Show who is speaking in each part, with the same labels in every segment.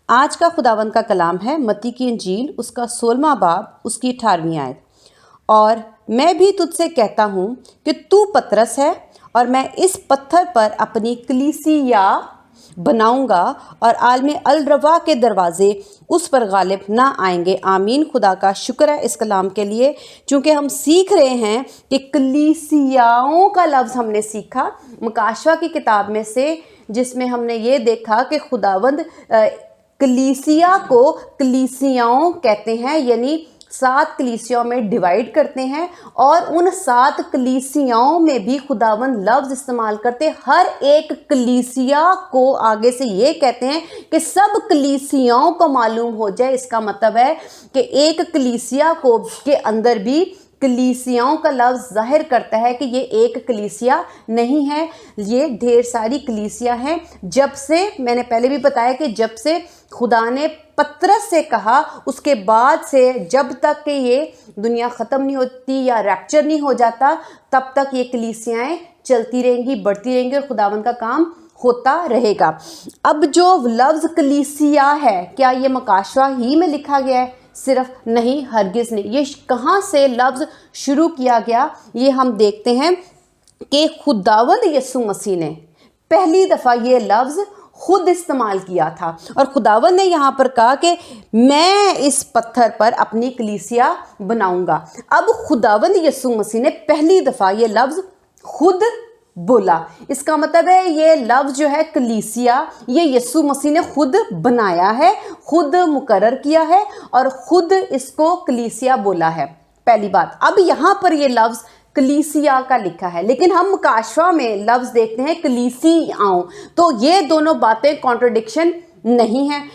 Speaker 1: آج کا خداوند کا کلام ہے متی کی انجیل اس کا 16واں باب اس کی 18ویں آیت۔ اور میں بھی تجھ سے کہتا ہوں کہ تو پترس ہے اور میں اس پتھر پر اپنی کلیسیا بناؤں گا اور عالم الروا کے دروازے اس پر غالب نہ آئیں گے۔ آمین۔ خدا کا شکر ہے اس کلام کے لیے، چونکہ ہم سیکھ رہے ہیں کہ کلیسیاؤں کا لفظ ہم نے سیکھا مکاشفہ کی کتاب میں سے، جس میں ہم نے یہ دیکھا کہ خداوند کلیسیا کو کلیسیاؤں کہتے ہیں، یعنی 7 کلیسیاؤں میں ڈیوائیڈ کرتے ہیں، اور ان 7 کلیسیاؤں میں بھی خداوند لفظ استعمال کرتے، ہر ایک کلیسیا کو آگے سے یہ کہتے ہیں کہ سب کلیسیاؤں کو معلوم ہو جائے۔ اس کا مطلب ہے کہ ایک کلیسیا کو کے اندر بھی کلیسیاؤں کا لفظ ظاہر کرتا ہے کہ یہ ایک کلیسیا نہیں ہے، یہ ڈھیر ساری کلیسیا ہیں۔ جب سے میں نے پہلے بھی بتایا کہ جب سے خدا نے پترس سے کہا، اس کے بعد سے جب تک کہ یہ دنیا ختم نہیں ہوتی یا ریپچر نہیں ہو جاتا، تب تک یہ کلیسیائیں چلتی رہیں گی، بڑھتی رہیں گی، اور خداوند کا کام ہوتا رہے گا۔ اب جو لفظ کلیسیا ہے، کیا یہ مکاشفہ ہی میں لکھا گیا ہے؟ صرف نہیں، ہرگز نہیں۔ یہ کہاں سے لفظ شروع کیا گیا؟ یہ ہم دیکھتے ہیں کہ خداوند یسوع مسیح نے پہلی دفعہ یہ لفظ خود استعمال کیا تھا، اور خداوند نے یہاں پر کہا کہ میں اس پتھر پر اپنی کلیسیا بناؤں گا۔ اب خداوند یسوع مسیح نے پہلی دفعہ یہ لفظ خود بولا۔ اس کا مطلب ہے یہ لفظ جو ہے کلیسیا، یہ یسوع مسیح نے خود بنایا ہے، خود مقرر کیا ہے، اور خود اس کو کلیسیا بولا ہے۔ پہلی بات، اب یہاں پر یہ لفظ کلیسیا کا لکھا ہے، لیکن ہم مکاشفہ میں لفظ دیکھتے ہیں کلیسیاؤں، تو یہ دونوں باتیں کانٹرڈکشن نہیں ہیں۔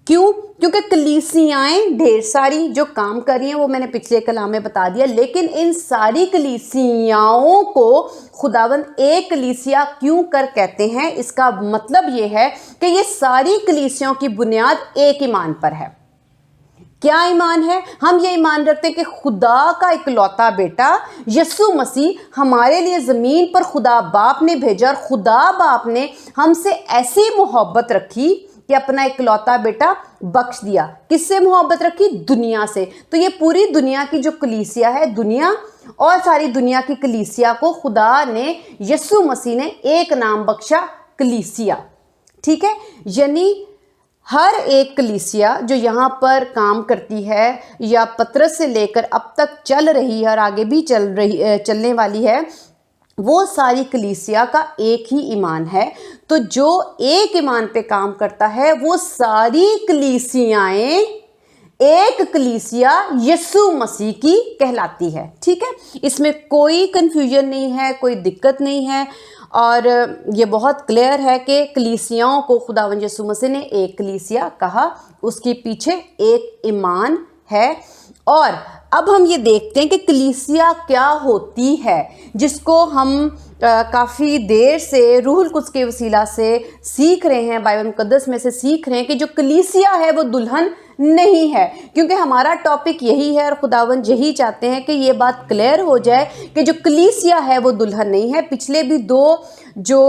Speaker 1: کیوں؟ کیونکہ کلیسیائیں ڈھیر ساری جو کام کر رہی ہیں وہ میں نے پچھلے کلام میں بتا دیا، لیکن ان ساری کلیسیاؤں کو خداوند ایک کلیسیا کیوں کر کہتے ہیں؟ اس کا مطلب یہ ہے کہ یہ ساری کلیسیاؤں کی بنیاد ایک ایمان پر ہے۔ کیا ایمان ہے؟ ہم یہ ایمان رکھتے ہیں کہ خدا کا اکلوتا بیٹا یسوع مسیح ہمارے لیے زمین پر خدا باپ نے بھیجا، اور خدا باپ نے ہم سے ایسی محبت رکھی کہ اپنا اکلوتا بیٹا بخش دیا۔ کس سے محبت رکھی؟ دنیا سے۔ تو یہ پوری دنیا کی جو کلیسیا ہے، دنیا اور ساری دنیا کی کلیسیا کو خدا نے یسوع مسیح نے ایک نام بخشا، کلیسیا۔ ٹھیک ہے؟ یعنی ہر ایک کلیسیا جو یہاں پر کام کرتی ہے یا پترس سے لے کر اب تک چل رہی ہے اور آگے بھی چلنے والی ہے، وہ ساری کلیسیا کا ایک ہی ایمان ہے۔ تو جو ایک ایمان پہ کام کرتا ہے، وہ ساری کلیسیائیں ایک کلیسیا یسوع مسیح کی کہلاتی ہے۔ ٹھیک ہے؟ اس میں کوئی کنفیوژن نہیں ہے، کوئی دقت نہیں ہے، اور یہ بہت کلیئر ہے کہ کلیسیاؤں کو خداوند یسوع مسیح نے ایک کلیسیا کہا، اس کے پیچھے ایک ایمان ہے۔ اور اب ہم یہ دیکھتے ہیں کہ کلیسیا کیا ہوتی ہے، جس کو ہم کافی دیر سے روح القدس کے وسیلہ سے سیکھ رہے ہیں، بائبل مقدس میں سے سیکھ رہے ہیں کہ جو کلیسیا ہے وہ دلہن نہیں ہے، کیونکہ ہمارا ٹاپک یہی ہے اور خداوند یہی چاہتے ہیں کہ یہ بات کلیئر ہو جائے کہ جو کلیسیا ہے وہ دلہن نہیں ہے۔ پچھلے بھی 2 جو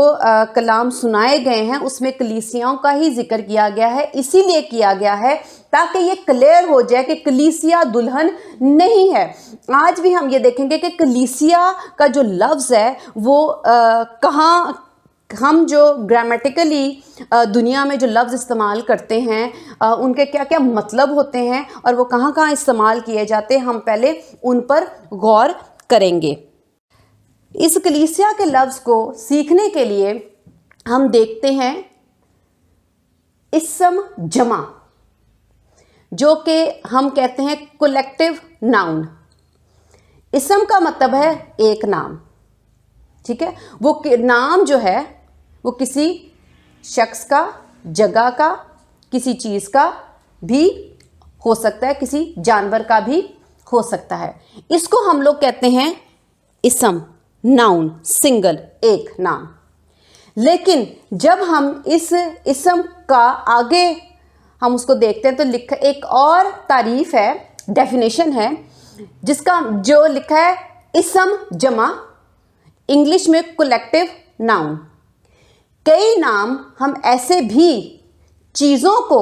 Speaker 1: کلام سنائے گئے ہیں اس میں کلیسیاؤں کا ہی ذکر کیا گیا ہے، اسی لیے کیا گیا ہے تاکہ یہ کلیئر ہو جائے کہ کلیسیا دلہن نہیں ہے۔ آج بھی ہم یہ دیکھیں گے کہ کلیسیا کا جو لفظ ہے وہ کہاں، ہم جو گرامیٹیکلی دنیا میں جو لفظ استعمال کرتے ہیں ان کے کیا کیا مطلب ہوتے ہیں اور وہ کہاں کہاں استعمال کیے جاتے ہیں، ہم پہلے ان پر غور کریں گے۔ اس کلیسیا کے لفظ کو سیکھنے کے لیے ہم دیکھتے ہیں اسم جمع، جو کہ ہم کہتے ہیں کولیکٹیو ناؤن۔ اسم کا مطلب ہے ایک نام۔ ٹھیک ہے؟ وہ نام جو ہے وہ کسی شخص کا، جگہ کا، کسی چیز کا بھی ہو سکتا ہے، کسی جانور کا بھی ہو سکتا ہے۔ اس کو ہم لوگ کہتے ہیں اسم، ناؤن، سنگل، ایک نام۔ لیکن جب ہم اس اسم کا آگے ہم اس کو دیکھتے ہیں تو لکھا ایک اور تعریف ہے، ڈیفینیشن ہے، جس کا جو لکھا ہے اسم جمع، انگلش میں کولیکٹیو ناؤن۔ کئی نام ہم ایسے بھی چیزوں کو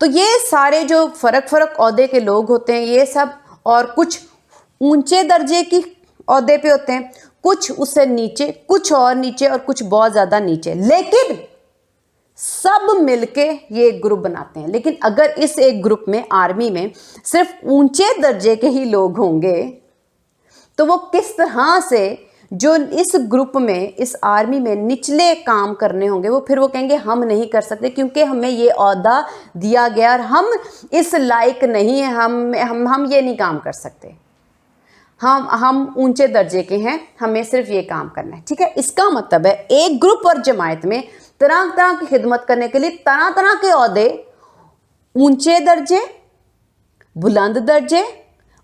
Speaker 1: تو یہ سارے جو فرق عہدے کے لوگ ہوتے ہیں یہ سب، اور کچھ اونچے درجے کی عہدے پہ ہوتے ہیں، کچھ اس سے نیچے، کچھ اور نیچے، اور کچھ بہت زیادہ نیچے، لیکن سب مل کے یہ ایک گروپ بناتے ہیں۔ لیکن اگر اس ایک گروپ میں، آرمی میں، صرف اونچے درجے کے ہی لوگ ہوں گے تو وہ کس طرح سے جو اس گروپ میں، اس آرمی میں نچلے کام کرنے ہوں گے، وہ پھر وہ کہیں گے ہم نہیں کر سکتے کیونکہ ہمیں یہ عہدہ دیا گیا اور ہم اس لائق نہیں ہیں، ہم یہ نہیں کام کر سکتے، ہم اونچے درجے کے ہیں، ہمیں صرف یہ کام کرنا ہے۔ ٹھیک ہے، اس کا مطلب ہے ایک گروپ اور جماعت میں طرح طرح کی خدمت کرنے کے لیے طرح طرح کے عہدے، اونچے درجے، بلند درجے،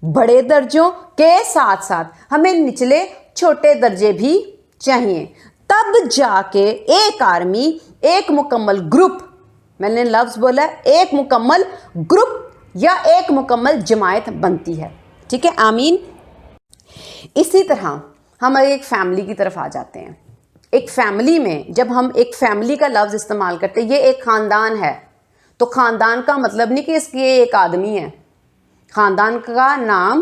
Speaker 1: بڑے درجوں کے ساتھ ساتھ ہمیں نچلے چھوٹے درجے بھی چاہیے، تب جا کے ایک آرمی، ایک مکمل گروپ، میں نے لفظ بولا ہے ایک مکمل گروپ یا ایک مکمل جماعت بنتی ہے۔ ٹھیک ہے، آمین۔ اسی طرح ہم ایک فیملی کی طرف آ جاتے ہیں۔ ایک فیملی میں جب ہم ایک فیملی کا لفظ استعمال کرتے ہیں، یہ ایک خاندان ہے، تو خاندان کا مطلب نہیں کہ اس کی ایک آدمی ہے، خاندان کا نام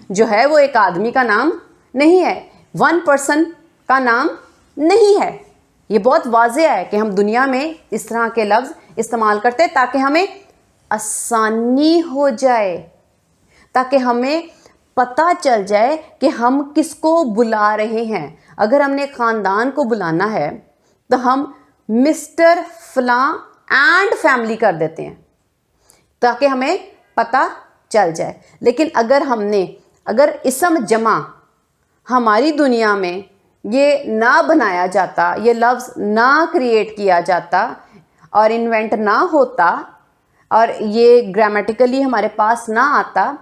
Speaker 1: جو ہے وہ ایک آدمی کا نام نہیں ہے، ون پرسن کا نام نہیں ہے۔ یہ بہت واضح ہے کہ ہم دنیا میں اس طرح کے لفظ استعمال کرتے ہیں تاکہ ہمیں آسانی ہو جائے، تاکہ ہمیں پتہ چل جائے کہ ہم کس کو بلا رہے ہیں۔ اگر ہم نے خاندان کو بلانا ہے تو ہم مسٹر فلاں اینڈ فیملی کر دیتے ہیں تاکہ ہمیں پتہ چل جائے۔ لیکن اگر اسم جمع ہماری دنیا میں یہ نہ بنایا جاتا، یہ لفظ نہ کریٹ کیا جاتا اور انوینٹ نہ ہوتا اور یہ گرامیٹیکلی ہمارے پاس نہ آتا،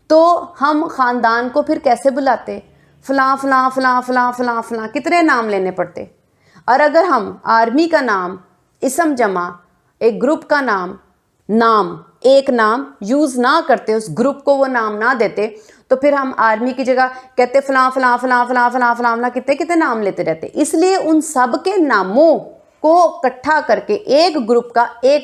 Speaker 1: تو ہم خاندان کو پھر کیسے بلاتے؟ فلاں فلاں فلاں فلاں فلاں فلاں، کتنے نام لینے پڑتے۔ اور اگر ہم آرمی کا نام، اسم جمع، ایک گروپ کا نام، ایک نام یوز نہ کرتے، اس گروپ کو وہ نام نہ دیتے، تو پھر ہم آرمی کی جگہ کہتے فلاں فلاں فلاں فلاں فلاں فلاں فلاں، کتنے نام لیتے رہتے۔ اس لیے ان سب کے ناموں کو اکٹھا کر کے ایک گروپ کا، ایک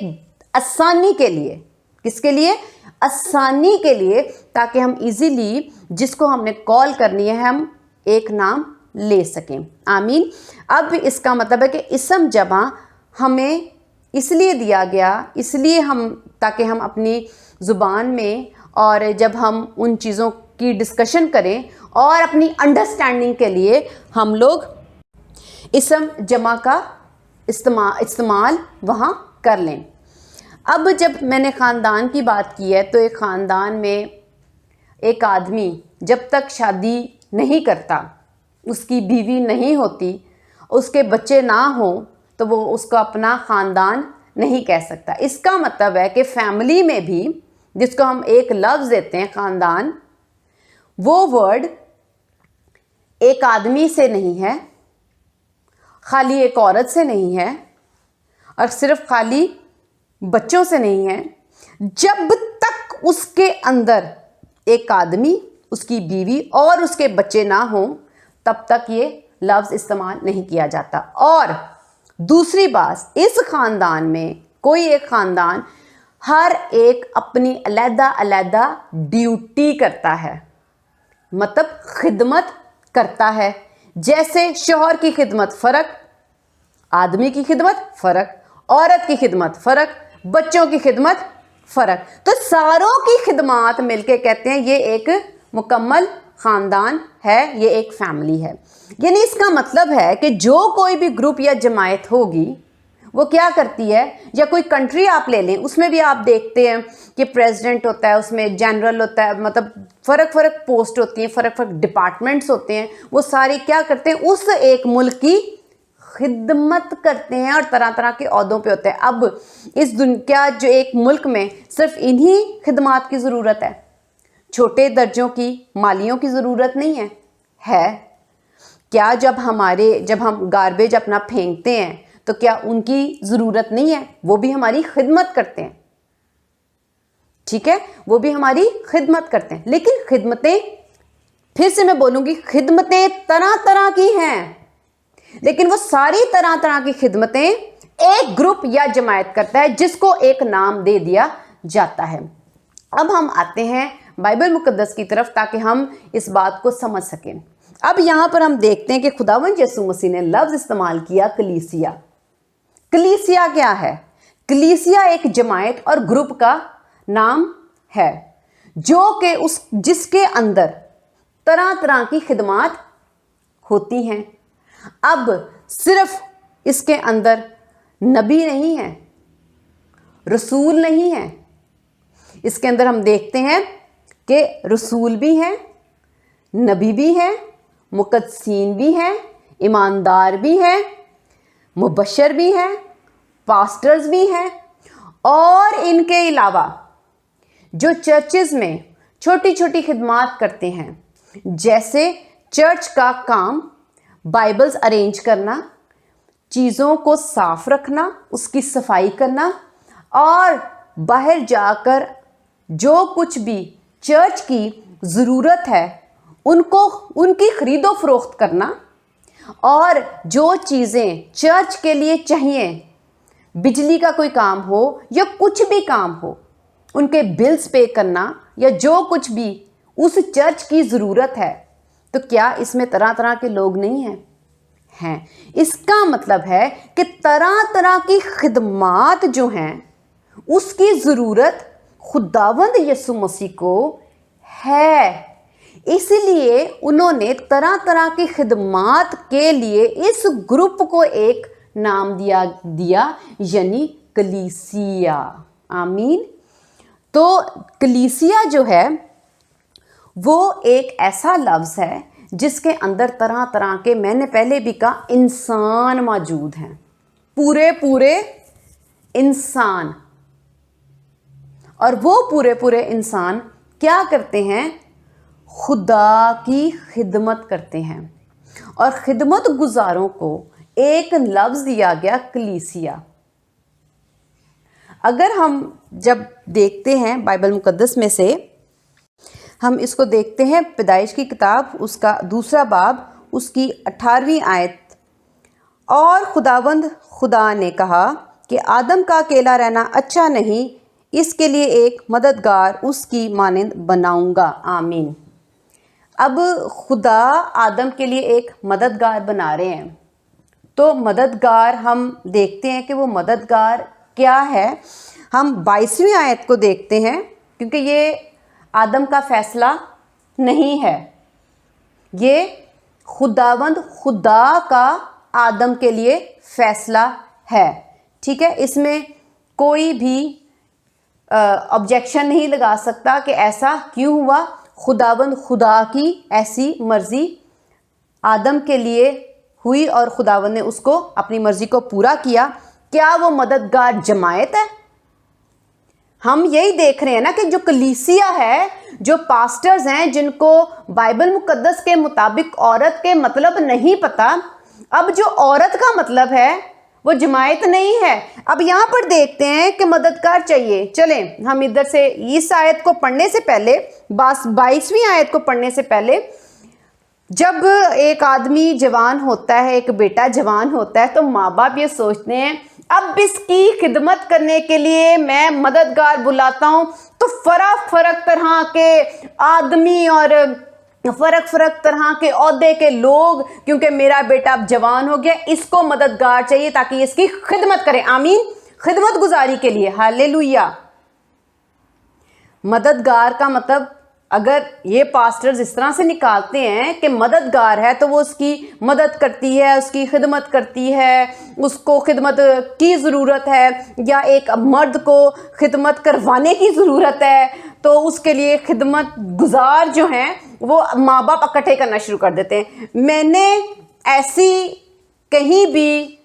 Speaker 1: آسانی کے لیے، کس کے لیے؟ آسانی کے لیے، تاکہ ہم ایزیلی جس کو ہم نے کال کرنی ہے ہم ایک نام لے سکیں۔ آمین۔ اب اس کا مطلب ہے کہ اسم جمع ہمیں اس لیے دیا گیا، اس لیے تاکہ ہم اپنی زبان میں اور جب ہم ان چیزوں کی ڈسکشن کریں اور اپنی انڈرسٹینڈنگ کے لیے ہم لوگ اسم جمع کا استعمال وہاں کر لیں۔ اب جب میں نے خاندان کی بات کی ہے تو ایک خاندان میں ایک آدمی جب تک شادی نہیں کرتا، اس کی بیوی نہیں ہوتی، اس کے بچے نہ ہوں، تو وہ اس کو اپنا خاندان نہیں کہہ سکتا۔ اس کا مطلب ہے کہ فیملی میں بھی جس کو ہم ایک لفظ دیتے ہیں خاندان، وہ ورڈ ایک آدمی سے نہیں ہے، خالی ایک عورت سے نہیں ہے، اور صرف خالی بچوں سے نہیں ہے۔ جب تک اس کے اندر ایک آدمی، اس کی بیوی اور اس کے بچے نہ ہوں، تب تک یہ لفظ استعمال نہیں کیا جاتا۔ اور دوسری بات، اس خاندان میں کوئی ایک خاندان ہر ایک اپنی علیحدہ علیحدہ ڈیوٹی کرتا ہے، مطلب خدمت کرتا ہے۔ جیسے شوہر کی خدمت فرق، آدمی کی خدمت فرق، عورت کی خدمت فرق، بچوں کی خدمت فرق، تو ساروں کی خدمات مل کے کہتے ہیں یہ ایک مکمل خاندان ہے، یہ ایک فیملی ہے۔ یعنی اس کا مطلب ہے کہ جو کوئی بھی گروپ یا جماعت ہوگی وہ کیا کرتی ہے، یا کوئی کنٹری آپ لے لیں، اس میں بھی آپ دیکھتے ہیں کہ پریزیڈنٹ ہوتا ہے، اس میں جنرل ہوتا ہے، مطلب فرق پوسٹ ہوتی ہیں، فرق ڈپارٹمنٹس ہوتے ہیں، وہ سارے کیا کرتے ہیں، اس ایک ملک کی خدمت کرتے ہیں اور طرح طرح کے عہدوں پہ ہوتے ہیں۔ اب اس کیا جو ایک ملک میں صرف انہی خدمات کی ضرورت ہے، چھوٹے درجوں کی مالیوں کی ضرورت نہیں ہے؟ کیا جب ہم گاربیج اپنا پھینکتے ہیں تو کیا ان کی ضرورت نہیں ہے؟ وہ بھی ہماری خدمت کرتے ہیں، ٹھیک ہے، وہ بھی ہماری خدمت کرتے ہیں۔ لیکن خدمتیں، پھر سے میں بولوں گی، خدمتیں طرح طرح کی ہیں، لیکن وہ ساری طرح طرح کی خدمتیں ایک گروپ یا جماعت کرتا ہے جس کو ایک نام دے دیا جاتا ہے۔ اب ہم آتے ہیں بائبل مقدس کی طرف تاکہ ہم اس بات کو سمجھ سکیں۔ اب یہاں پر ہم دیکھتے ہیں کہ خداوند یسوع مسیح نے لفظ استعمال کیا کلیسیا۔ کلیسیا کیا ہے؟ کلیسیا ایک جماعت اور گروپ کا نام ہے جو کہ جس کے اندر طرح طرح کی خدمات ہوتی ہیں۔ اب صرف اس کے اندر نبی نہیں ہے، رسول نہیں ہے، اس کے اندر ہم دیکھتے ہیں کہ رسول بھی ہیں، نبی بھی ہیں، مقدسین بھی ہیں، ایماندار بھی ہیں، مبشر بھی ہیں، پاسٹرز بھی ہیں، اور ان کے علاوہ جو چرچز میں چھوٹی چھوٹی خدمات کرتے ہیں، جیسے چرچ کا کام بائبلز ارینج کرنا، چیزوں کو صاف رکھنا، اس کی صفائی کرنا، اور باہر جا کر جو کچھ بھی چرچ کی ضرورت ہے ان کی خرید و فروخت کرنا، اور جو چیزیں چرچ کے لیے چاہیے، بجلی کا کوئی کام ہو یا کچھ بھی کام ہو، ان کے بلز پے کرنا، یا جو کچھ بھی اس چرچ کی ضرورت ہے۔ تو کیا اس میں طرح طرح کے لوگ نہیں ہیں؟ اس کا مطلب ہے کہ طرح طرح کی خدمات جو ہیں اس کی ضرورت خداوند یسوع مسیح کو ہے، اس لیے انہوں نے طرح طرح کی خدمات کے لیے اس گروپ کو ایک نام دیا یعنی کلیسیا۔ آمین۔ تو کلیسیا جو ہے وہ ایک ایسا لفظ ہے جس کے اندر طرح طرح کے، میں نے پہلے بھی کہا، انسان موجود ہیں، پورے انسان، اور وہ پورے انسان کیا کرتے ہیں؟ خدا کی خدمت کرتے ہیں، اور خدمت گزاروں کو ایک لفظ دیا گیا کلیسیا۔ اگر ہم جب دیکھتے ہیں بائبل مقدس میں سے، ہم اس کو دیکھتے ہیں پیدائش کی کتاب، اس کا 2 باب، اس کی 18ویں آیت۔ اور خداوند خدا نے کہا کہ آدم کا اکیلا رہنا اچھا نہیں، اس کے لیے ایک مددگار اس کی مانند بناؤں گا۔ آمین۔ اب خدا آدم کے لیے ایک مددگار بنا رہے ہیں، تو مددگار ہم دیکھتے ہیں کہ وہ مددگار کیا ہے۔ ہم 22ویں آیت کو دیکھتے ہیں، کیونکہ یہ آدم کا فیصلہ نہیں ہے، یہ خداوند خدا کا آدم کے لیے فیصلہ ہے، ٹھیک ہے؟ اس میں کوئی بھی آبجیکشن نہیں لگا سکتا کہ ایسا کیوں ہوا۔ خداوند خدا کی ایسی مرضی آدم کے لیے ہوئی، اور خداوند نے اس کو اپنی مرضی کو پورا کیا۔ کیا وہ مددگار جماعت ہے؟ ہم یہی دیکھ رہے ہیں نا کہ جو کلیسیا ہے، جو پاسٹرز ہیں جن کو بائبل مقدس کے مطابق عورت کے مطلب نہیں پتا، اب جو عورت کا مطلب ہے وہ جماعت نہیں ہے۔ اب یہاں پر دیکھتے ہیں کہ مددگار چاہیے۔ چلیں ہم ادھر سے اس آیت کو پڑھنے سے پہلے، 22ویں آیت کو پڑھنے سے پہلے، جب ایک آدمی جوان ہوتا ہے، ایک بیٹا جوان ہوتا ہے، تو ماں باپ یہ سوچتے ہیں اب اس کی خدمت کرنے کے لیے میں مددگار بلاتا ہوں، تو فرق طرح کے آدمی اور فرق طرح کے عہدے کے لوگ، کیونکہ میرا بیٹا اب جوان ہو گیا، اس کو مددگار چاہیے تاکہ اس کی خدمت کرے۔ آمین۔ خدمت گزاری کے لیے، ہاللیلویا۔ مددگار کا مطلب، اگر یہ پاسٹرز اس طرح سے نکالتے ہیں کہ مددگار ہے تو وہ اس کی مدد کرتی ہے، اس کی خدمت کرتی ہے، اس کو خدمت کی ضرورت ہے، یا ایک مرد کو خدمت کروانے کی ضرورت ہے، تو اس کے لیے خدمت گزار جو ہیں وہ ماں باپ اکٹھے کرنا شروع کر دیتے ہیں۔ میں نے ایسی کہیں بھی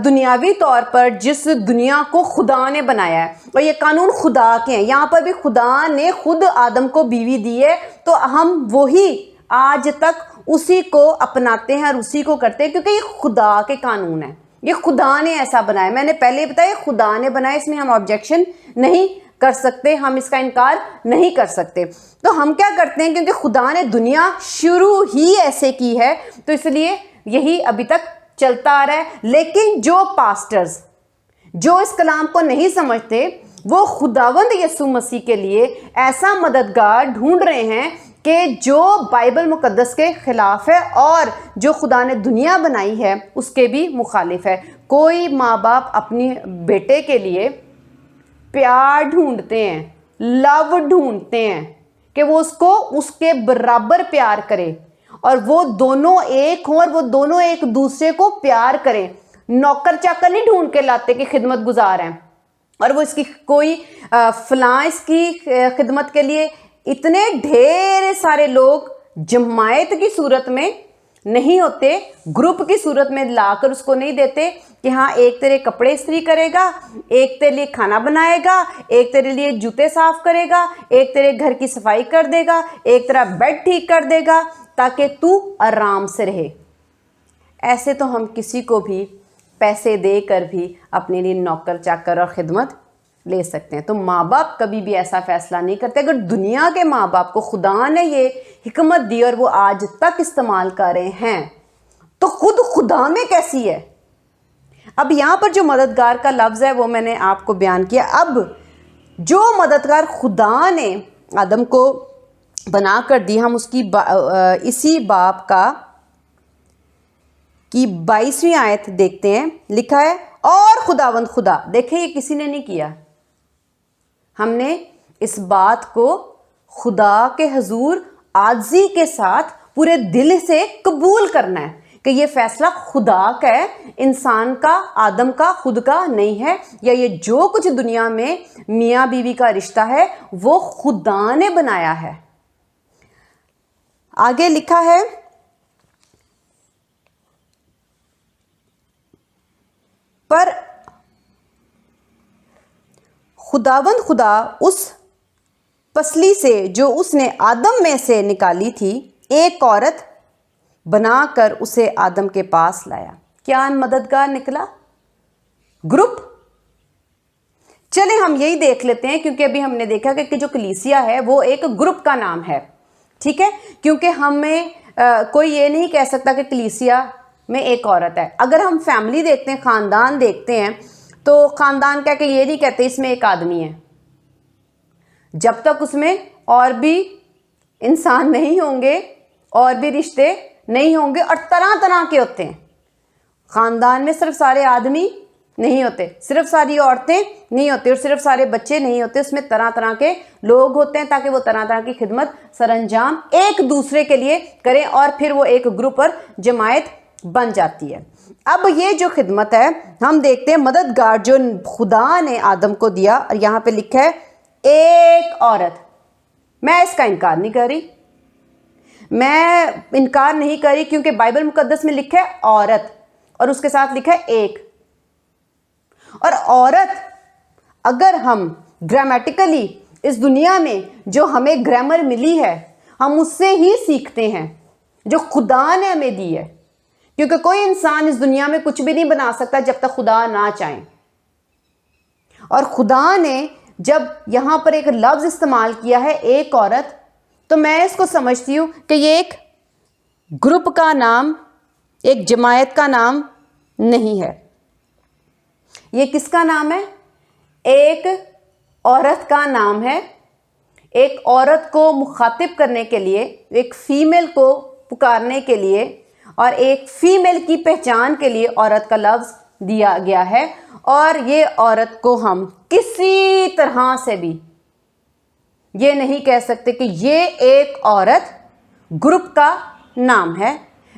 Speaker 1: دنیاوی طور پر جس دنیا کو خدا نے بنایا ہے، اور یہ قانون خدا کے ہیں، یہاں پر بھی خدا نے خود آدم کو بیوی دی ہے، تو ہم وہی آج تک اسی کو اپناتے ہیں اور اسی کو کرتے ہیں، کیونکہ یہ خدا کے قانون ہیں، یہ خدا نے ایسا بنایا۔ میں نے پہلے بتایا خدا نے بنایا، اس میں ہم آبجیکشن نہیں کر سکتے، ہم اس کا انکار نہیں کر سکتے۔ تو ہم کیا کرتے ہیں، کیونکہ خدا نے دنیا شروع ہی ایسے کی ہے، تو اس لیے یہی ابھی تک چلتا آ رہا ہے۔ لیکن جو پاسٹرز جو اس کلام کو نہیں سمجھتے وہ خداوند یسوع مسیح کے لیے ایسا مددگار ڈھونڈ رہے ہیں کہ جو بائبل مقدس کے خلاف ہے اور جو خدا نے دنیا بنائی ہے اس کے بھی مخالف ہے۔ کوئی ماں باپ اپنی بیٹے کے لیے پیار ڈھونڈتے ہیں، لو ڈھونڈتے ہیں کہ وہ اس کو اس کے برابر پیار کرے اور وہ دونوں ایک ہوں اور وہ دونوں ایک دوسرے کو پیار کریں۔ نوکر چاکر نہیں ڈھونڈ کے لاتے کہ خدمت گزار ہیں اور وہ اس کی کوئی فلاں اس کی خدمت کے لیے اتنے ڈھیر سارے لوگ جماعت کی صورت میں نہیں ہوتے، گروپ کی صورت میں لا کر اس کو نہیں دیتے کہ ہاں ایک تیرے کپڑے استری کرے گا، ایک تیرے لیے کھانا بنائے گا، ایک تیرے لیے جوتے صاف کرے گا، ایک تیرے گھر کی صفائی کر دے گا، ایک تیرا بیڈ ٹھیک کر دے گا تاکہ تو آرام سے رہے۔ ایسے تو ہم کسی کو بھی پیسے دے کر بھی اپنے لیے نوکر چاکر اور خدمت لے سکتے ہیں۔ تو ماں باپ کبھی بھی ایسا فیصلہ نہیں کرتے۔ اگر دنیا کے ماں باپ کو خدا نے یہ حکمت دی اور وہ آج تک استعمال کر رہے ہیں تو خود خدا میں کیسی ہے؟ اب یہاں پر جو مددگار کا لفظ ہے وہ میں نے آپ کو بیان کیا۔ اب جو مددگار خدا نے آدم کو بنا کر دی، ہم اس کی اسی باب کی 22ویں آیت دیکھتے ہیں۔ لکھا ہے اور خداوند خدا، دیکھیں یہ کسی نے نہیں کیا، ہم نے اس بات کو خدا کے حضور عاجزی کے ساتھ پورے دل سے قبول کرنا ہے کہ یہ فیصلہ خدا کا ہے، انسان کا، آدم کا، خود کا نہیں ہے، یا یہ جو کچھ دنیا میں میاں بیوی کا رشتہ ہے وہ خدا نے بنایا ہے۔ آگے لکھا ہے پر خداوند خدا اس پسلی سے جو اس نے آدم میں سے نکالی تھی ایک عورت بنا کر اسے آدم کے پاس لایا۔ کیا مددگار نکلا؟ گروپ۔ چلیں ہم یہی دیکھ لیتے ہیں کیونکہ ابھی ہم نے دیکھا کہ جو کلیسیا ہے وہ ایک گروپ کا نام ہے، ٹھیک ہے، کیونکہ ہمیں کوئی یہ نہیں کہہ سکتا کہ کلیسیا میں ایک عورت ہے۔ اگر ہم فیملی دیکھتے ہیں، خاندان دیکھتے ہیں، تو خاندان کہہ کے یہ نہیں کہتے اس میں ایک آدمی ہے، جب تک اس میں اور بھی انسان نہیں ہوں گے، اور بھی رشتے نہیں ہوں گے، اور طرح طرح کے ہوتے ہیں۔ خاندان میں صرف سارے آدمی نہیں ہوتے، صرف ساری عورتیں نہیں ہوتی، اور صرف سارے بچے نہیں ہوتے، اس میں طرح طرح کے لوگ ہوتے ہیں تاکہ وہ طرح طرح کی خدمت سر انجام ایک دوسرے کے لیے کریں اور پھر وہ ایک گروپ اور جماعت بن جاتی ہے۔ اب یہ جو خدمت ہے ہم دیکھتے ہیں مددگار جو خدا نے آدم کو دیا، اور یہاں پہ لکھا ہے ایک عورت۔ میں اس کا انکار نہیں کر رہی، میں انکار نہیں کر رہی کیونکہ بائبل مقدس میں لکھا ہے عورت اور اس کے ساتھ لکھا ہے ایک۔ اور عورت اگر ہم گرامیٹیکلی اس دنیا میں جو ہمیں گرامر ملی ہے ہم اس سے ہی سیکھتے ہیں جو خدا نے ہمیں دی ہے، کیونکہ کوئی انسان اس دنیا میں کچھ بھی نہیں بنا سکتا جب تک خدا نہ چاہیں۔ اور خدا نے جب یہاں پر ایک لفظ استعمال کیا ہے ایک عورت، تو میں اس کو سمجھتی ہوں کہ یہ ایک گروپ کا نام، ایک جماعت کا نام نہیں ہے۔ یہ کس کا نام ہے؟ ایک عورت کا نام ہے۔ ایک عورت کو مخاطب کرنے کے لیے، ایک فیمیل کو پکارنے کے لیے اور ایک فیمیل کی پہچان کے لیے عورت کا لفظ دیا گیا ہے، اور یہ عورت کو ہم کسی طرح سے بھی یہ نہیں کہہ سکتے کہ یہ ایک عورت گروپ کا نام ہے،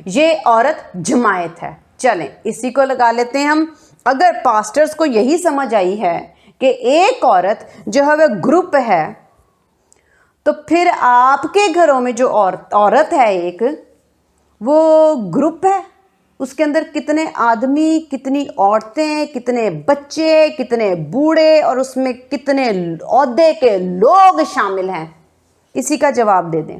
Speaker 1: یہ عورت جماعت ہے۔ چلیں اسی کو لگا لیتے ہیں ہم۔ اگر پاسٹرز کو یہی سمجھ آئی ہے کہ ایک عورت جو ہے وہ گروپ ہے، تو پھر آپ کے گھروں میں جو عورت ہے ایک، وہ گروپ ہے، اس کے اندر کتنے آدمی، کتنی عورتیں، کتنے بچے، کتنے بوڑھے، اور اس میں کتنے عہدے کے لوگ شامل ہیں؟ اسی کا جواب دے دیں۔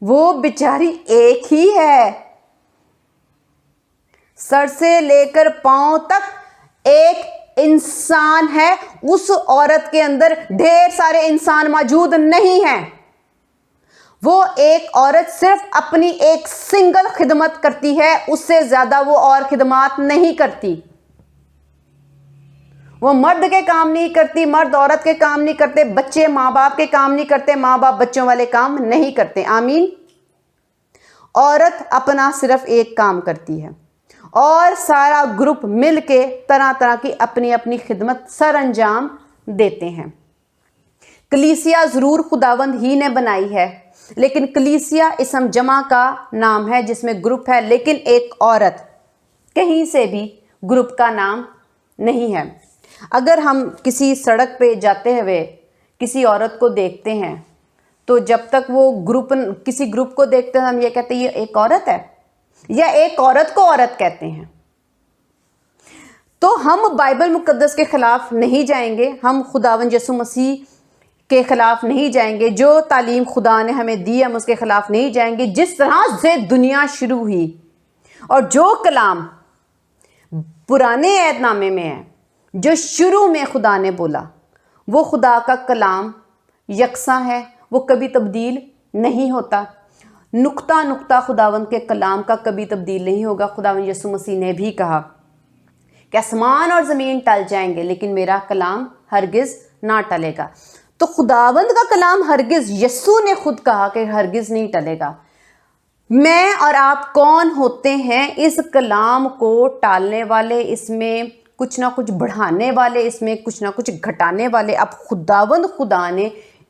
Speaker 1: وہ بیچاری ایک ہی ہے، سر سے لے کر پاؤں تک ایک انسان ہے۔ اس عورت کے اندر ڈھیر سارے انسان موجود نہیں ہیں۔ وہ ایک عورت صرف اپنی ایک سنگل خدمت کرتی ہے، اس سے زیادہ وہ اور خدمات نہیں کرتی۔ وہ مرد کے کام نہیں کرتی، مرد عورت کے کام نہیں کرتے، بچے ماں باپ کے کام نہیں کرتے، ماں باپ بچوں والے کام نہیں کرتے، آمین۔ عورت اپنا صرف ایک کام کرتی ہے اور سارا گروپ مل کے طرح طرح کی اپنی اپنی خدمت سر انجام دیتے ہیں۔ کلیسیا ضرور خداوند ہی نے بنائی ہے، لیکن کلیسیا اسم جمع کا نام ہے جس میں گروپ ہے، لیکن ایک عورت کہیں سے بھی گروپ کا نام نہیں ہے۔ اگر ہم کسی سڑک پہ جاتے ہوئے کسی عورت کو دیکھتے ہیں تو جب تک وہ کسی گروپ کو دیکھتے ہیں ہم یہ کہتے ہیں یہ ایک عورت ہے، یا ایک عورت کو عورت کہتے ہیں۔ تو ہم بائبل مقدس کے خلاف نہیں جائیں گے، ہم خداوند یسوع مسیح کے خلاف نہیں جائیں گے، جو تعلیم خدا نے ہمیں دی ہم اس کے خلاف نہیں جائیں گے۔ جس طرح سے دنیا شروع ہوئی اور جو کلام پرانے عہد نامے میں ہے، جو شروع میں خدا نے بولا، وہ خدا کا کلام یکساں ہے، وہ کبھی تبدیل نہیں ہوتا۔ نقطہ نقطہ خداوند کے کلام کا کبھی تبدیل نہیں ہوگا۔ خداوند یسوع مسیح نے بھی کہا کہ آسمان اور زمین ٹل جائیں گے لیکن میرا کلام ہرگز نہ ٹلے گا۔ تو خداوند کا کلام ہرگز، یسوع نے خود کہا کہ ہرگز نہیں ٹلے گا۔ میں اور آپ کون ہوتے ہیں اس کلام کو ٹالنے والے، اس میں کچھ نہ کچھ بڑھانے والے، اس میں کچھ نہ کچھ گھٹانے والے؟ اب خداوند خدا نے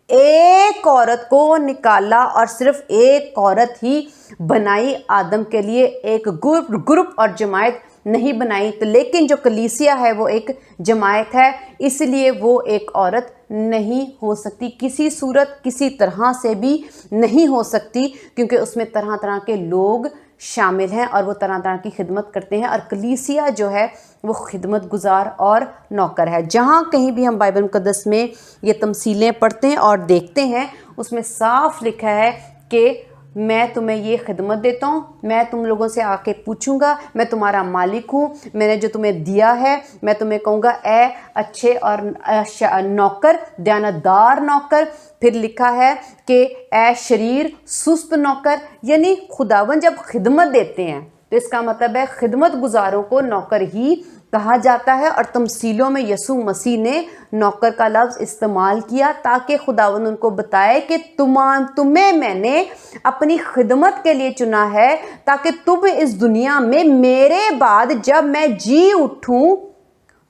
Speaker 1: ایک عورت کو نکالا اور صرف ایک عورت ہی بنائی آدم کے لیے، ایک گروپ اور جماعت نہیں بنائی۔ تو لیکن جو کلیسیا ہے وہ ایک جماعت ہے، اس لیے وہ ایک عورت نہیں ہو سکتی، کسی صورت کسی طرح سے بھی نہیں ہو سکتی، کیونکہ اس میں طرح طرح کے لوگ شامل ہیں اور وہ طرح طرح کی خدمت کرتے ہیں، اور کلیسیا جو ہے وہ خدمت گزار اور نوکر ہے۔ جہاں کہیں بھی ہم بائبل مقدس میں یہ تمثیلیں پڑھتے ہیں اور دیکھتے ہیں، اس میں صاف لکھا ہے کہ میں تمہیں یہ خدمت دیتا ہوں، میں تم لوگوں سے آ کے پوچھوں گا، میں تمہارا مالک ہوں، میں نے جو تمہیں دیا ہے میں تمہیں کہوں گا اے اچھے اور نوکر، دیانتدار نوکر۔ پھر لکھا ہے کہ اے شریر سست نوکر، یعنی خداوند جب خدمت دیتے ہیں تو اس کا مطلب ہے خدمت گزاروں کو نوکر ہی کہا جاتا ہے، اور تمثیلوں میں یسوع مسیح نے نوکر کا لفظ استعمال کیا تاکہ خداوند ان کو بتائے کہ تمہیں میں نے اپنی خدمت کے لیے چنا ہے، تاکہ تم اس دنیا میں میرے بعد جب میں جی اٹھوں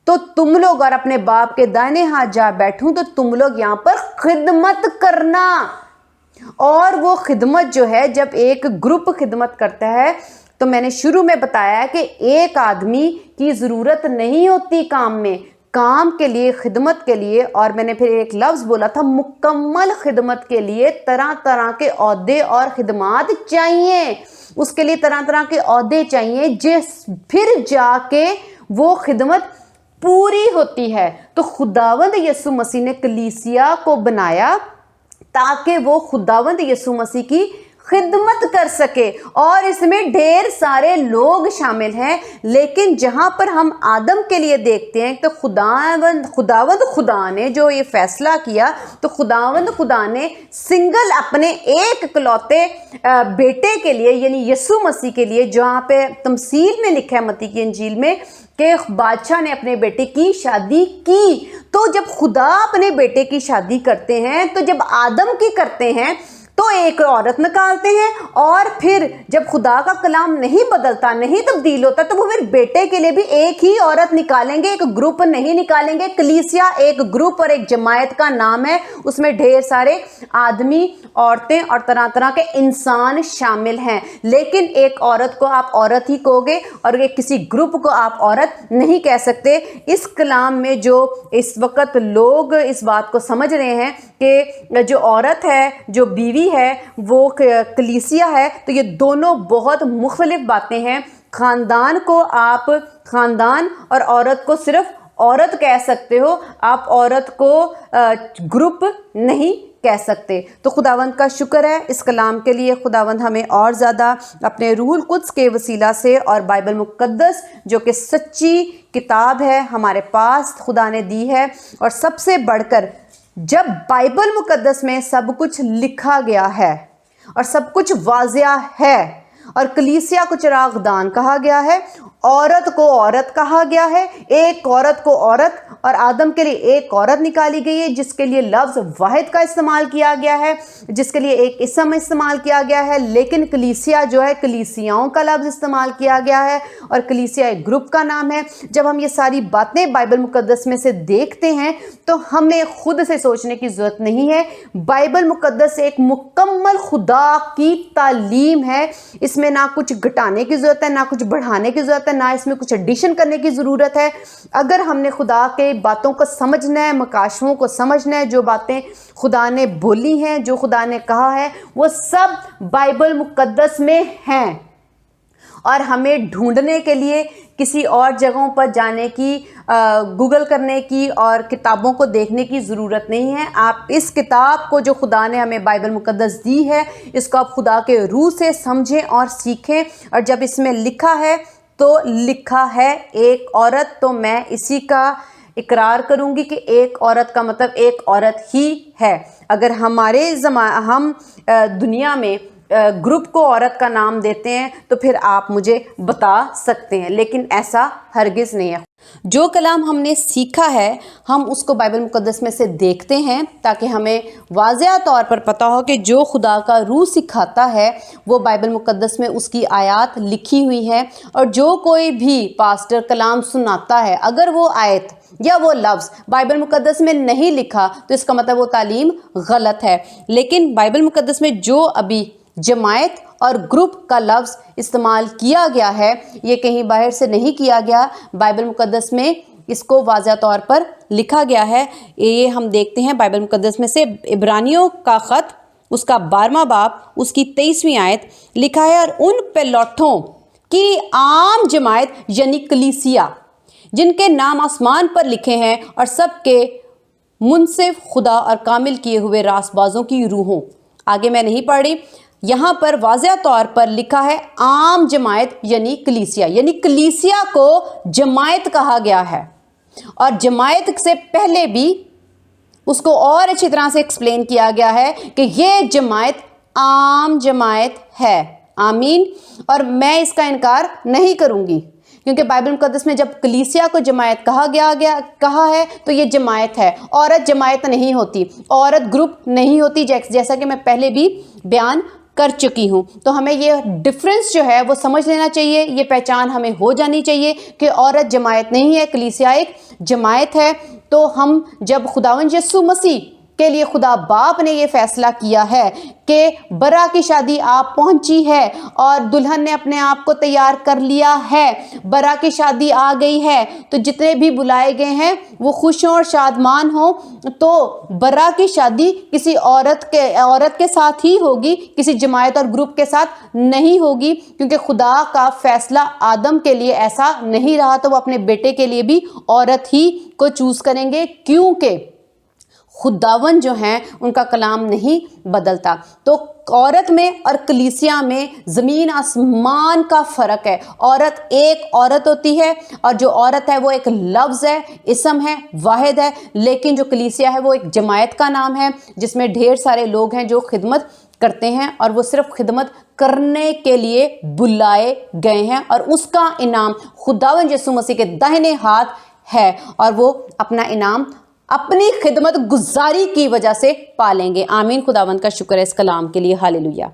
Speaker 1: تو تم لوگ اور اپنے باپ کے دائیں ہاتھ جا بیٹھوں تو تم لوگ یہاں پر خدمت کرنا۔ اور وہ خدمت جو ہے، جب ایک گروپ خدمت کرتا ہے تو میں نے شروع میں بتایا ہے کہ ایک آدمی کی ضرورت نہیں ہوتی کام کے لیے، خدمت کے لیے، اور میں نے پھر ایک لفظ بولا تھا مکمل خدمت کے لیے طرح طرح کے عہدے اور خدمات چاہیے، اس کے لیے طرح طرح کے عہدے چاہیے، پھر جا کے وہ خدمت پوری ہوتی ہے۔ تو خداوند یسوع مسیح نے کلیسیا کو بنایا تاکہ وہ خداوند یسوع مسیح کی خدمت کر سکے، اور اس میں ڈھیر سارے لوگ شامل ہیں۔ لیکن جہاں پر ہم آدم کے لیے دیکھتے ہیں تو خداوند خدا نے جو یہ فیصلہ کیا، تو خداوند خدا نے سنگل اپنے ایک اکلوتے بیٹے کے لیے، یعنی یسوع مسیح کے لیے، جہاں پہ تمثیل میں لکھا ہے متی کی انجیل میں کہ بادشاہ نے اپنے بیٹے کی شادی کی۔ تو جب خدا اپنے بیٹے کی شادی کرتے ہیں تو جب آدم کی کرتے ہیں تو ایک عورت نکالتے ہیں، اور پھر جب خدا کا کلام نہیں بدلتا، نہیں تبدیل ہوتا، تو وہ پھر بیٹے کے لیے بھی ایک ہی عورت نکالیں گے، ایک گروپ نہیں نکالیں گے۔ کلیسیا ایک گروپ اور ایک جماعت کا نام ہے، اس میں ڈھیر سارے آدمی، عورتیں اور طرح طرح کے انسان شامل ہیں، لیکن ایک عورت کو آپ عورت ہی کہو گے اور کسی گروپ کو آپ عورت نہیں کہہ سکتے۔ اس کلام میں جو اس وقت لوگ اس بات کو سمجھ رہے ہیں کہ جو عورت ہے، جو بیوی ہے، وہ کلیسیا ہے، تو یہ دونوں بہت مختلف باتیں ہیں۔ خاندان کو آپ خاندان اور عورت کو صرف عورت کہہ سکتے ہو، آپ عورت کو گروپ نہیں کہہ سکتے۔ تو خداوند کا شکر ہے اس کلام کے لیے۔ خداوند ہمیں اور زیادہ اپنے روح القدس کے وسیلہ سے اور بائبل مقدس جو کہ سچی کتاب ہے ہمارے پاس خدا نے دی ہے، اور سب سے بڑھ کر جب بائبل مقدس میں سب کچھ لکھا گیا ہے اور سب کچھ واضح ہے، اور کلیسیا کو چراغ دان کہا گیا ہے، عورت کو عورت کہا گیا ہے، ایک عورت کو عورت اور آدم کے لیے ایک عورت نکالی گئی ہے جس کے لیے لفظ واحد کا استعمال کیا گیا ہے، جس کے لیے ایک اسم استعمال کیا گیا ہے، لیکن کلیسیا جو ہے کلیسیاؤں کا لفظ استعمال کیا گیا ہے اور کلیسیا ایک گروپ کا نام ہے۔ جب ہم یہ ساری باتیں بائبل مقدس میں سے دیکھتے ہیں تو ہمیں خود سے سوچنے کی ضرورت نہیں ہے، بائبل مقدس ایک مکمل خدا کی تعلیم ہے، اس میں نہ کچھ گھٹانے کی ضرورت ہے، نہ کچھ بڑھانے کی ضرورت ہے، نہ اس میں کچھ ایڈیشن کرنے کی ضرورت ہے۔ اگر ہم نے خدا کے باتوں کو سمجھنا ہے، مکاشفوں کو سمجھنا ہے، جو باتیں خدا نے بولی ہیں، جو خدا نے کہا ہے، وہ سب بائبل مقدس میں ہیں، اور ہمیں ڈھونڈنے کے لیے کسی اور جگہوں پر جانے کی، گوگل کرنے کی اور کتابوں کو دیکھنے کی ضرورت نہیں ہے۔ آپ اس کتاب کو جو خدا نے ہمیں بائبل مقدس دی ہے، اس کو آپ خدا کے روح سے سمجھیں اور سیکھیں، اور جب اس میں لکھا ہے تو لکھا ہے ایک عورت، تو میں اسی کا اقرار کروں گی کہ ایک عورت کا مطلب ایک عورت ہی ہے۔ اگر ہم دنیا میں گروپ کو عورت کا نام دیتے ہیں تو پھر آپ مجھے بتا سکتے ہیں، لیکن ایسا ہرگز نہیں ہے۔ جو کلام ہم نے سیکھا ہے ہم اس کو بائبل مقدس میں سے دیکھتے ہیں تاکہ ہمیں واضح طور پر پتہ ہو کہ جو خدا کا روح سکھاتا ہے وہ بائبل مقدس میں اس کی آیات لکھی ہوئی ہے، اور جو کوئی بھی پاسٹر کلام سناتا ہے اگر وہ آیت یا وہ لفظ بائبل مقدس میں نہیں لکھا تو اس کا مطلب وہ تعلیم غلط ہے۔ لیکن بائبل مقدس میں جو ابھی جماعت اور گروپ کا لفظ استعمال کیا گیا ہے یہ کہیں باہر سے نہیں کیا گیا، بائبل مقدس میں اس کو واضح طور پر لکھا گیا ہے۔ یہ ہم دیکھتے ہیں بائبل مقدس میں سے عبرانیوں کا خط، اس کا 12واں باب، اس کی 23ویں آیت لکھا ہے، اور ان پیلوٹوں کی عام جماعت یعنی کلیسیا جن کے نام آسمان پر لکھے ہیں اور سب کے منصف خدا اور کامل کیے ہوئے راست بازوں کی روحوں۔ آگے میں نہیں پڑھ رہی، یہاں پر واضح طور پر لکھا ہے عام جماعت یعنی کلیسیا کو جماعت کہا گیا ہے، اور جماعت سے پہلے بھی اس کو اور اچھی طرح سے ایکسپلین کیا گیا ہے کہ یہ جماعت عام جماعت ہے۔ آمین۔ اور میں اس کا انکار نہیں کروں گی، کیونکہ بائبل مقدس میں جب کلیسیا کو جماعت کہا ہے تو یہ جماعت ہے، عورت جماعت نہیں ہوتی، عورت گروپ نہیں ہوتی، جیسا کہ میں پہلے بھی بیان کر چکی ہوں۔ تو ہمیں یہ ڈفرنس جو ہے وہ سمجھ لینا چاہیے، یہ پہچان ہمیں ہو جانی چاہیے کہ عورت جماعت نہیں ہے، کلیسیا ایک جماعت ہے۔ تو ہم جب خداوند یسوع مسیح کے لیے خدا باپ نے یہ فیصلہ کیا ہے کہ برا کی شادی آپ پہنچی ہے اور دلہن نے اپنے آپ کو تیار کر لیا ہے، برا کی شادی آ گئی ہے، تو جتنے بھی بلائے گئے ہیں وہ خوش ہوں اور شادمان ہوں، تو برا کی شادی کسی عورت کے ساتھ ہی ہوگی، کسی جماعت اور گروپ کے ساتھ نہیں ہوگی، کیونکہ خدا کا فیصلہ آدم کے لیے ایسا نہیں رہا، تو وہ اپنے بیٹے کے لیے بھی عورت ہی کو چوز کریں گے، کیونکہ خداوند جو ہیں ان کا کلام نہیں بدلتا۔ تو عورت میں اور کلیسیا میں زمین آسمان کا فرق ہے۔ عورت ایک عورت ہوتی ہے، اور جو عورت ہے وہ ایک لفظ ہے، اسم ہے، واحد ہے، لیکن جو کلیسیا ہے وہ ایک جماعت کا نام ہے جس میں ڈھیر سارے لوگ ہیں جو خدمت کرتے ہیں، اور وہ صرف خدمت کرنے کے لیے بلائے گئے ہیں، اور اس کا انعام خداوند یسوع مسیح کے داہنے ہاتھ ہے، اور وہ اپنا انعام اپنی خدمت گزاری کی وجہ سے پالیں گے۔ آمین۔ خداوند کا شکر ہے اس کلام کے لیے۔ ہاللویا۔